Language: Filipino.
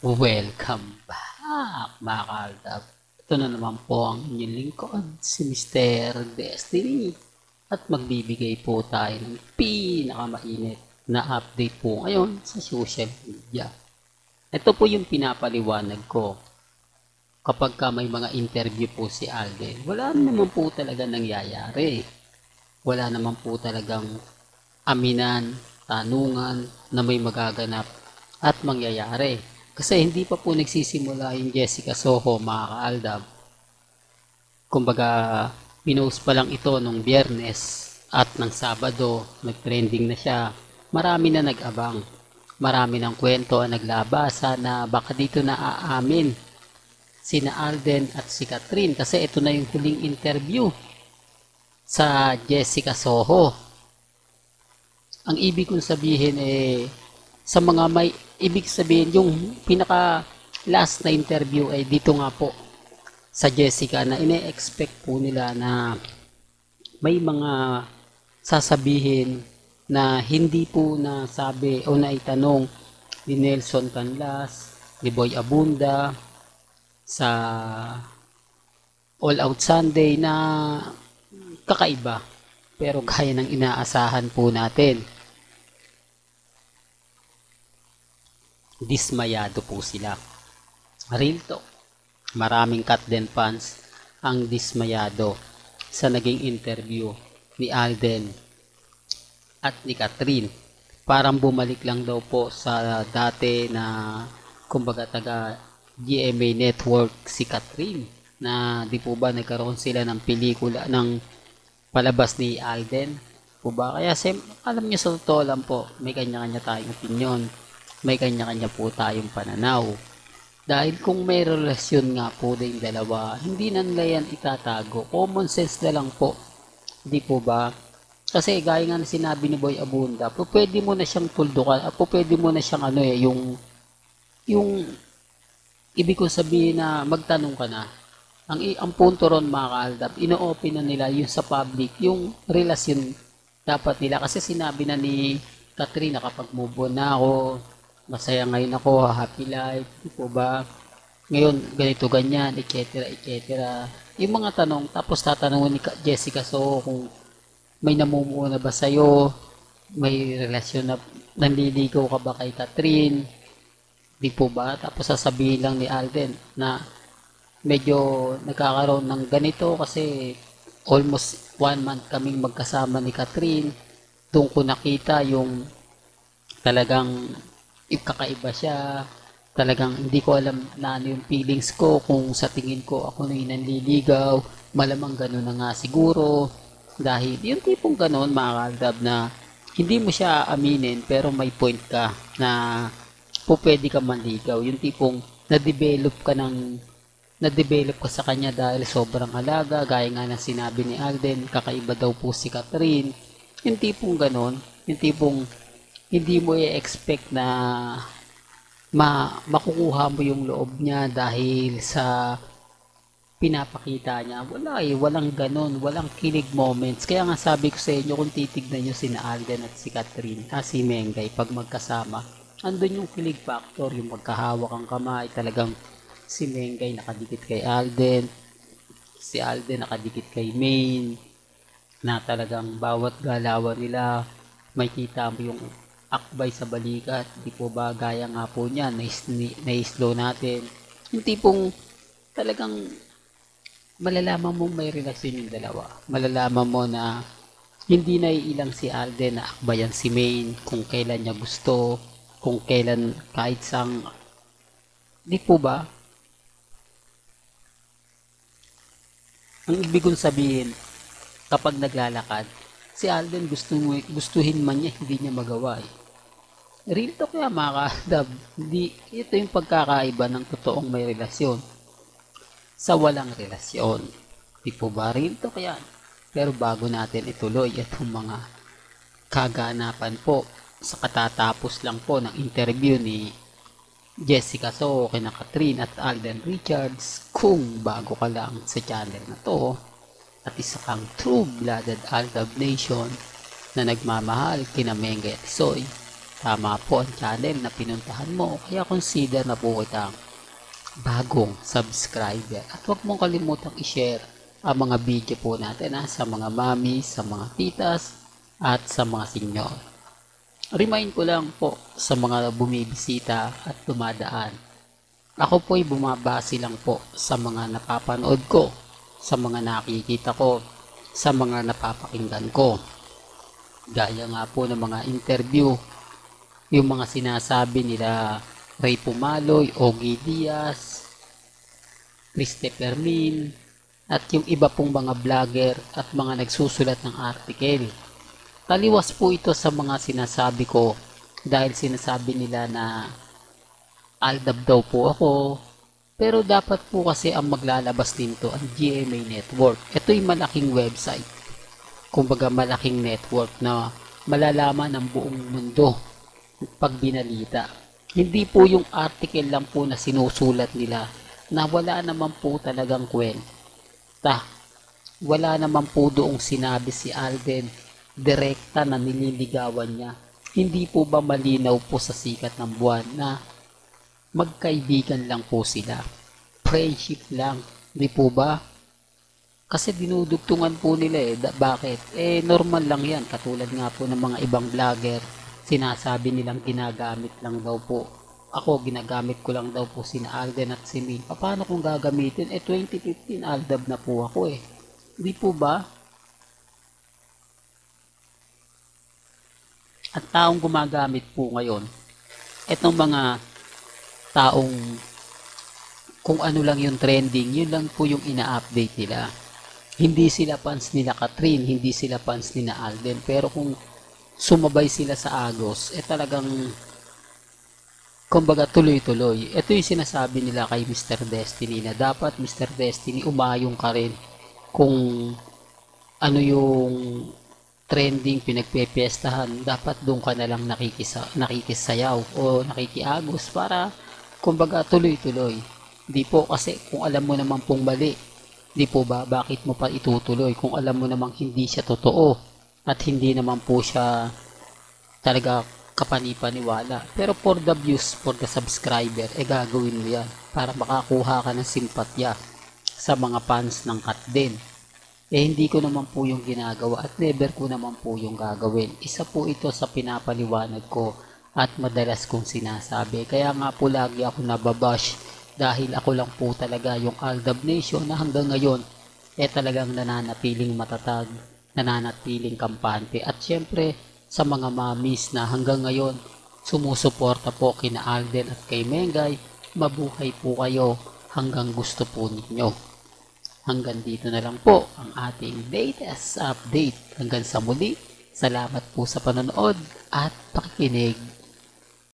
Welcome back, mga kaaldab. Ito na naman po ang inyong lingkod, si Mr. Destiny. At magbibigay po tayo ng pinakamainit na update po ngayon sa social media. Ito po yung pinapaliwanag ko. Kapag may mga interview po si Alden, wala naman po talaga nangyayari. Wala naman po talagang aminan, tanungan na may magaganap at mangyayari. Kasi hindi pa po nagsisimula yung Jessica Soho, mga kaaldab. Kumbaga, pinost pa lang ito nung Biyernes at ng Sabado, nag-trending na siya. Marami na nag-abang. Marami ng kwento ang naglabasa na baka dito na aamin sina Alden at si Catherine kasi ito na yung huling interview sa Jessica Soho. Ang ibig kong sabihin sa mga may ibig sabihin yung pinaka last na interview ay dito nga po sa Jessica na ine-expect po nila na may mga sasabihin na hindi po nasabi o naitanong ni Nelson Canlas, ni Boy Abunda sa All Out Sunday na kakaiba pero kaya ng inaasahan po natin. Dismayado po sila. Real talk. Maraming Katden fans ang dismayado sa naging interview ni Alden at ni Catherine. Parang bumalik lang daw po sa dati na kumbaga taga GMA Network si Catherine na di po ba nagkaroon sila ng pelikula ng palabas ni Alden po ba? Kaya alam niyo sa totoo lang po may kanya-kanya tayong opinion. May kanya-kanya po tayong pananaw. Dahil kung may relasyon nga po yung dalawa, hindi na nila yan itatago. Common sense na lang po. Hindi po ba? Kasi gaya nga na sinabi ni Boy Abunda, po pwede mo na siyang tuldukan, po pwede mo na siyang yung ibig ko sabihin na magtanong ka na. Ang punto ron mga kaaldab, ino-open na nila yung sa public, yung relasyon dapat nila. Kasi sinabi na ni Katrina kapag move on na ako, masaya ngayon ako, happy life, di po ba? Ngayon, ganito, ganyan, etc. Yung mga tanong, tapos tatanungin ni Jessica so kung may namumuo na ba sa'yo, may relasyon na, nanliligaw ka ba kay Catherine, di po ba? Tapos sasabihin lang ni Alden na medyo nagkakaroon ng ganito kasi almost 1 month kaming magkasama ni Catherine. Doon ko nakita yung talagang kakaiba siya, talagang hindi ko alam na ano yung feelings ko, kung sa tingin ko ako na yung nanliligaw, malamang gano'n na nga siguro, dahil yung tipong gano'n mga kaaldab na hindi mo siya aminin pero may point ka na po pwede ka manligaw, yung tipong na-develop ka sa kanya dahil sobrang halaga, gaya nga ng sinabi ni Alden, kakaiba daw po si Catherine, yung tipong gano'n, yung tipong hindi mo i-expect na makukuha mo yung loob niya dahil sa pinapakita niya. Walang ganon, walang kilig moments. Kaya nga sabi ko sa inyo, kung titignan nyo sina Alden at si Catherine, si Mengay, pag magkasama, andun yung kilig factor, yung magkahawak ang kamay, talagang si Mengay nakadikit kay Alden, si Alden nakadikit kay Maine, na talagang bawat galawan nila, may kita mo yung akbay sa balikat, di po ba gaya nga po niya, na-slow natin. Yung tipong talagang malalaman mo may relasyon yung dalawa. Malalaman mo na hindi na ilang si Alden na akbayan si Maine kung kailan niya gusto, kung kailan kahit sang, di po ba? Ang ibig kong sabihin, kapag naglalakad, si Alden gustuhin man niya, hindi niya magawa Real talk kaya mga kaaldab, ito yung pagkakaiba ng totoong may relasyon sa walang relasyon. Di po ba real talk yan? Pero bago natin ituloy itong mga kaganapan po sa katatapos lang po ng interview ni Jessica Soho kina Catherine at Alden Richards, kung bago ka lang sa channel na to at isa kang true-blooded Aldab Nation na nagmamahal kina Mengay at Soy, tama po ang channel na pinuntahan mo, kaya consider na po kitang bagong subscriber. At huwag mong kalimutang i-share ang mga video po natin sa mga mami, sa mga titas, at sa mga senior. Remind ko lang po sa mga bumibisita at dumadaan. Ako po'y bumabase lang po sa mga napapanood ko, sa mga nakikita ko, sa mga napapakinggan ko. Gaya nga po ng mga interview, yung mga sinasabi nila Ray Pumaloy, Ogie Diaz, Christopher Min, at yung iba pong mga vlogger at mga nagsusulat ng article. Taliwas po ito sa mga sinasabi ko dahil sinasabi nila na aldab daw po ako. Pero dapat po kasi ang maglalabas nito ang GMA Network. Ito'y malaking website. Kumbaga malaking network na malalaman ng buong mundo pag binalita. Hindi po yung article lang po na sinusulat nila na wala naman po talagang kwenta. Wala naman po doong sinabi si Alden direkta na nililigawan niya. Hindi po ba malinaw po sa sikat ng buwan na magkaibigan lang po sila? Friendship lang, di po ba? Kasi dinudugtungan po nila bakit? Normal lang yan. Katulad nga po ng mga ibang vlogger, sinasabi nilang ginagamit lang daw po. Ako, ginagamit ko lang daw po sina Alden at si Min. Paano kung gagamitin? 2015, aldab na po ako Di po ba? At taong gumagamit po ngayon, etong mga taong kung ano lang yung trending, yun lang po yung ina-update nila. Hindi sila fans nila Catherine, hindi sila fans nila Alden, pero kung sumabay sila sa Agos, talagang kumbaga tuloy-tuloy. Ito yung sinasabi nila kay Mr. Destiny na dapat Mr. Destiny umayong ka rin kung ano yung trending pinagpepiestahan, dapat doon ka na lang nakikisayaw o nakikiagos para kumbaga tuloy-tuloy. Di po kasi kung alam mo naman pong mali, di po ba, bakit mo pa itutuloy kung alam mo namang hindi siya totoo at hindi naman po siya talaga kapanipaniwala. Pero for the views, for the subscriber, gagawin mo yan para makakuha ka ng simpatya sa mga fans ng Katden. Hindi ko naman po yung ginagawa at never ko naman po yung gagawin. Isa po ito sa pinapaliwanag ko at madalas kong sinasabi. Kaya nga po lagi ako nababash dahil ako lang po talaga yung Aldab Nation na hanggang ngayon talagang nananatiling matatag, nananatiling kampante. At syempre sa mga mamis na hanggang ngayon sumusuporta po kina Alden at kay Mengay, mabuhay po kayo hanggang gusto po ninyo. Hanggang dito na lang po ang ating latest update. Hanggang sa muli, salamat po sa panonood at pakikinig.